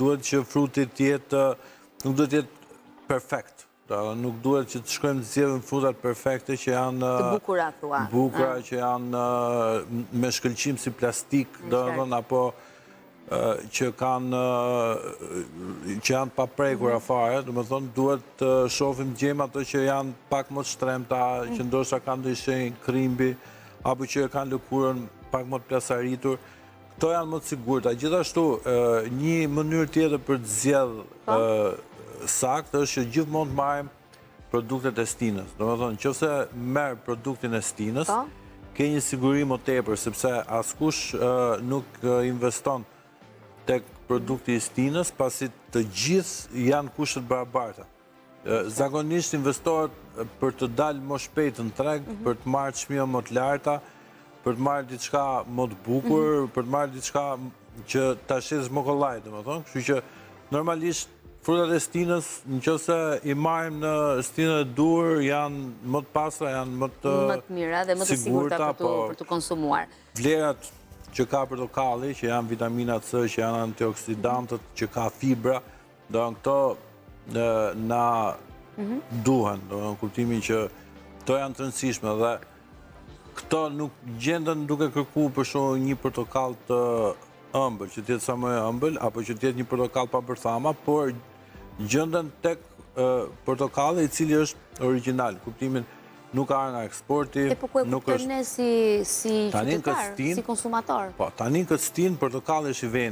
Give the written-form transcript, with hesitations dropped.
duhet që fruti nuk duhet të jetë perfekt. Nuk duhet që të shkojmë të zgjedhim frutat perfekte që janë të bukura, thua. bukura, që janë me shkëlqim si plastik, apo që janë pa prekura fare, do të thonë duhet të shohim gjejmë ato që janë pak më të shtremta, që ndoshta kanë ndonjë shenjë krimbi, apo që kanë lëkurën pak më të plasaritur. Këto janë më të sigurta. Gjithashtu, një mënyrë tjetër për të zgjedhur saktë është që gjithmonë të marrim produktet e stinës. Do të thonë, nëse merr produktin e stinës, ke një siguri më tepër, sepse askush nuk investon tek produkti i stinës, pasi të gjithë janë kushtet barabarta. Zakonisht investohet për të dalë më shpejt në treg, për të marrë çmime më të larta, për të marrë diçka më të bukur, për të marrë diçka që ta shes më kollaj, domethënë. Kështu që normalisht frutat e stinës, nëse i marrim në stinën e dur, janë më të pastra, janë më të mira dhe më të sigurta për të konsumuar. Vlerat që ka portokalli, që janë vitamina C, që janë antioksidantët, që ka fibra, do në këto na duhen, do në kuptimin që këto janë të rëndësishme dhe këto nuk gjenden duke kërku për shembull një portokall të ëmbël, që të jetë sa më ëmbël, apo që të jetë një portokall pa bërthama, por gjenden tek portokalli i cili është origjinal, kuptimin nuk ka nga eksporti, nuk është ne si qytetar, si konsumator. Po, tani këtë stinë portokalli është i veni.